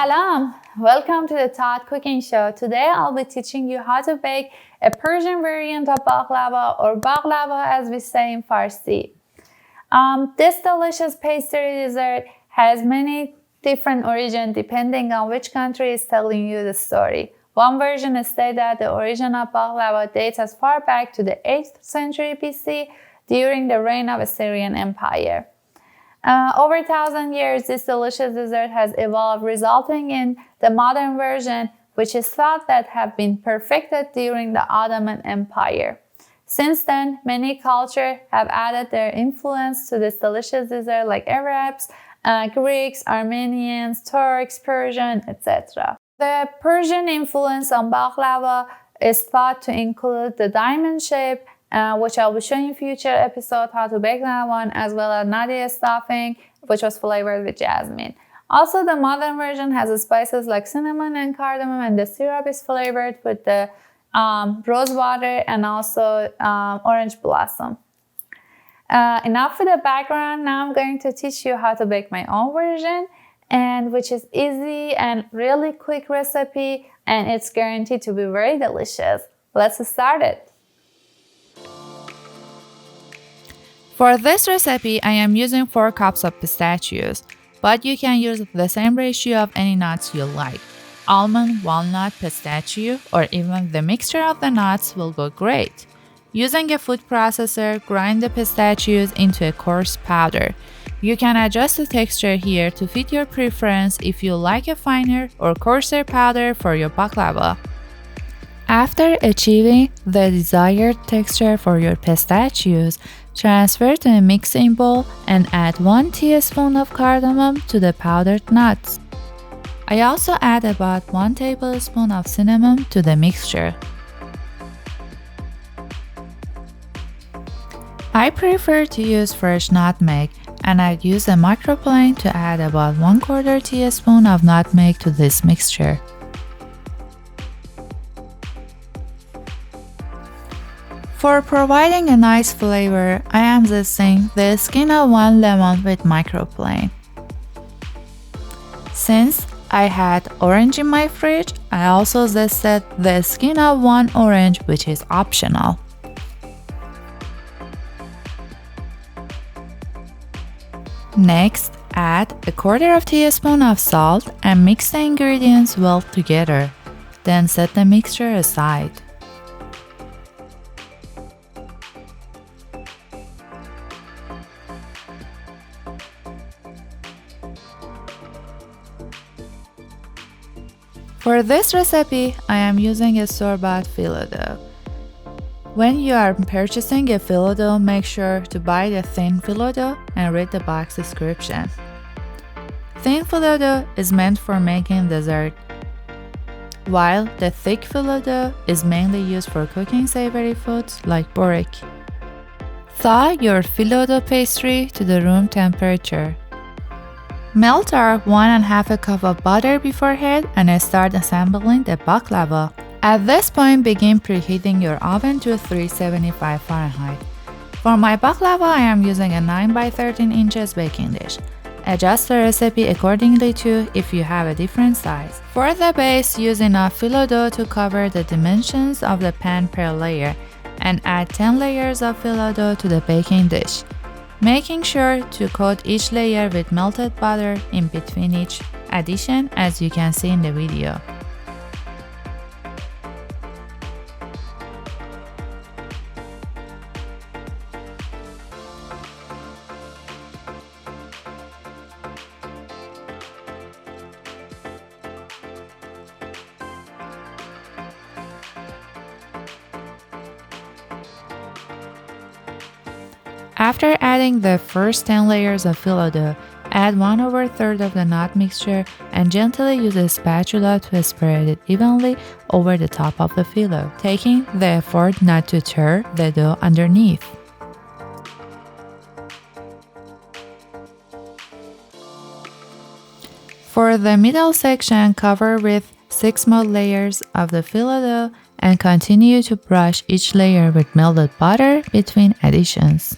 Salam! Welcome to the Thawed Cooking Show. Today I'll be teaching you how to bake a Persian variant of baklava, or baklava as we say in Farsi. This delicious pastry dessert has many different origins depending on which country is telling you the story. One version states that the origin of baklava dates as far back to the 8th century BC during the reign of Assyrian Empire. Over 1,000 years, this delicious dessert has evolved, resulting in the modern version, which is thought that have been perfected during the Ottoman Empire. Since then, many cultures have added their influence to this delicious dessert, like Arabs, Greeks, Armenians, Turks, Persian, etc. The Persian influence on baklava is thought to include the diamond shape, which I'll be showing in future episode how to bake that one, as well as nutty stuffing, which was flavored with jasmine. Also, the modern version has spices like cinnamon and cardamom, and the syrup is flavored with the rose water and also orange blossom. Enough with the background. Now I'm going to teach you how to bake my own version, and which is easy and really quick recipe, and it's guaranteed to be very delicious. Let's start it. For this recipe, I am using 4 cups of pistachios, but you can use the same ratio of any nuts you like. Almond, walnut, pistachio, or even the mixture of the nuts will go great. Using a food processor, grind the pistachios into a coarse powder. You can adjust the texture here to fit your preference if you like a finer or coarser powder for your baklava. After achieving the desired texture for your pistachios, transfer to a mixing bowl and add 1 teaspoon of cardamom to the powdered nuts. I also add about 1 tablespoon of cinnamon to the mixture. I prefer to use fresh nutmeg, and I'd use a microplane to add about 1/4 teaspoon of nutmeg to this mixture. For providing a nice flavor, I am zesting the skin of 1 lemon with microplane. Since I had orange in my fridge, I also zested the skin of 1 orange, which is optional. Next, add a 1/4 teaspoon of salt and mix the ingredients well together. Then set the mixture aside. For this recipe, I am using a store-bought phyllo dough. When you are purchasing a phyllo dough, make sure to buy the thin phyllo dough and read the box description. Thin phyllo dough is meant for making dessert, while the thick phyllo dough is mainly used for cooking savory foods like borek. Thaw your phyllo dough pastry to the room temperature. Melt our 1½ cup of butter beforehand and start assembling the baklava. At this point, begin preheating your oven to 375 Fahrenheit. For my baklava, I am using a 9 by 13 inches baking dish. Adjust the recipe accordingly to if you have a different size. For the base, use enough phyllo dough to cover the dimensions of the pan per layer, and add 10 layers of phyllo dough to the baking dish, making sure to coat each layer with melted butter in between each addition, as you can see in the video. After adding the first 10 layers of phyllo dough, add 1/3 of the nut mixture and gently use a spatula to spread it evenly over the top of the phyllo, taking the effort not to tear the dough underneath. For the middle section, cover with 6 more layers of the phyllo dough and continue to brush each layer with melted butter between additions.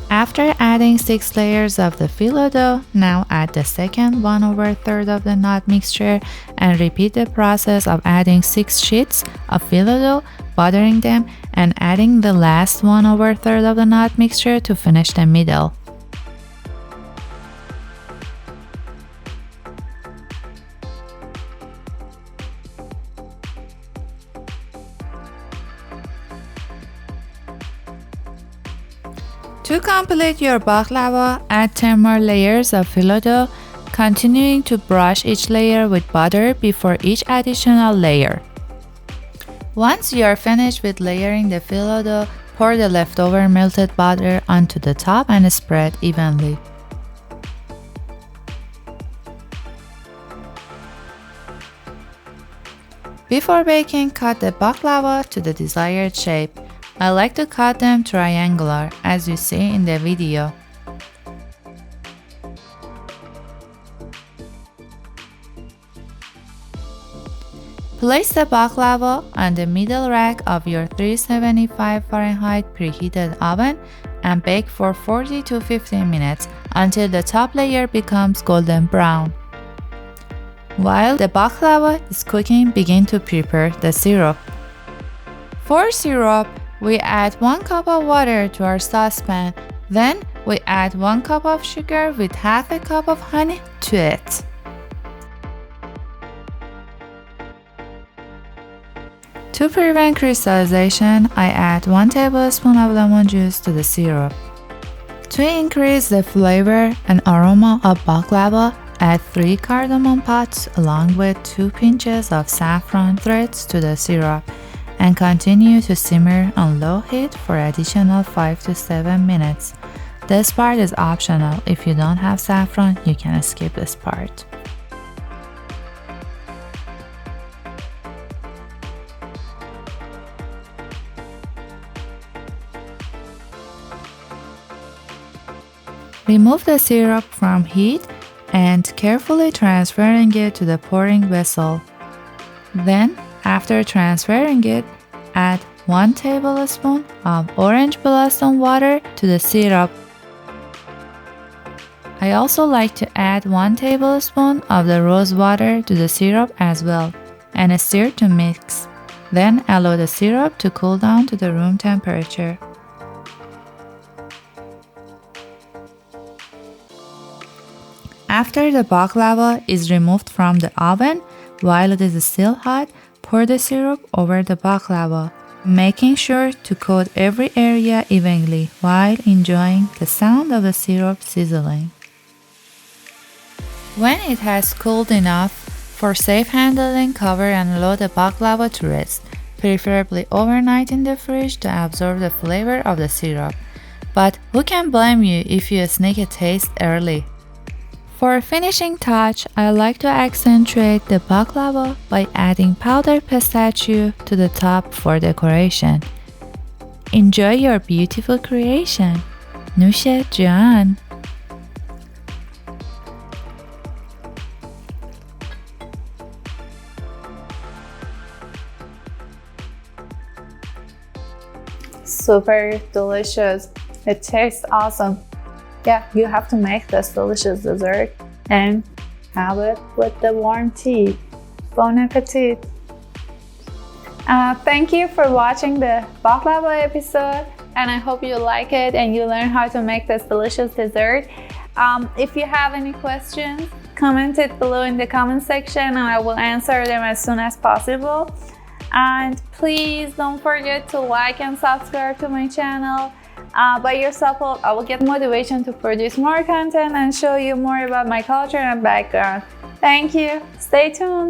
After adding 6 layers of the phyllo dough, now add the second 1/3 of the nut mixture and repeat the process of adding 6 sheets of phyllo dough, buttering them, and adding the last 1/3 of the nut mixture to finish the middle. To complete your baklava, add 10 more layers of phyllo dough, continuing to brush each layer with butter before each additional layer. Once you are finished with layering the phyllo dough, pour the leftover melted butter onto the top and spread evenly. Before baking, cut the baklava to the desired shape. I like to cut them triangular, as you see in the video. Place the baklava on the middle rack of your 375 Fahrenheit preheated oven and bake for 40 to 15 minutes until the top layer becomes golden brown. While the baklava is cooking, begin to prepare the syrup. For syrup, we add 1 cup of water to our saucepan. Then we add 1 cup of sugar with half a cup of honey to it. To prevent crystallization, I add 1 tablespoon of lemon juice to the syrup. To increase the flavor and aroma of baklava, add 3 cardamom pods along with 2 pinches of saffron threads to the syrup, and continue to simmer on low heat for additional 5 to 7 minutes. This part is optional. If you don't have saffron, you can skip this part. Remove the syrup from heat and carefully transferring it to the pouring vessel. Then, after transferring it, add 1 tablespoon of orange blossom water to the syrup. I also like to add 1 tablespoon of the rose water to the syrup as well, and stir to mix. Then allow the syrup to cool down to the room temperature. After the baklava is removed from the oven, while it is still hot, pour the syrup over the baklava, making sure to coat every area evenly while enjoying the sound of the syrup sizzling. When it has cooled enough, for safe handling, cover and allow the baklava to rest, preferably overnight in the fridge to absorb the flavor of the syrup. But who can blame you if you sneak a taste early? For a finishing touch, I like to accentuate the baklava by adding powdered pistachio to the top for decoration. Enjoy your beautiful creation. Nushe Jan. Super delicious. It tastes awesome. Yeah, you have to make this delicious dessert and have it with the warm tea. Bon appetit! Thank you for watching the baklava episode, and I hope you like it and you learn how to make this delicious dessert. If you have any questions, comment it below in the comment section and I will answer them as soon as possible. And please don't forget to like and subscribe to my channel. By your support, I will get motivation to produce more content and show you more about my culture and background. Thank you. Stay tuned.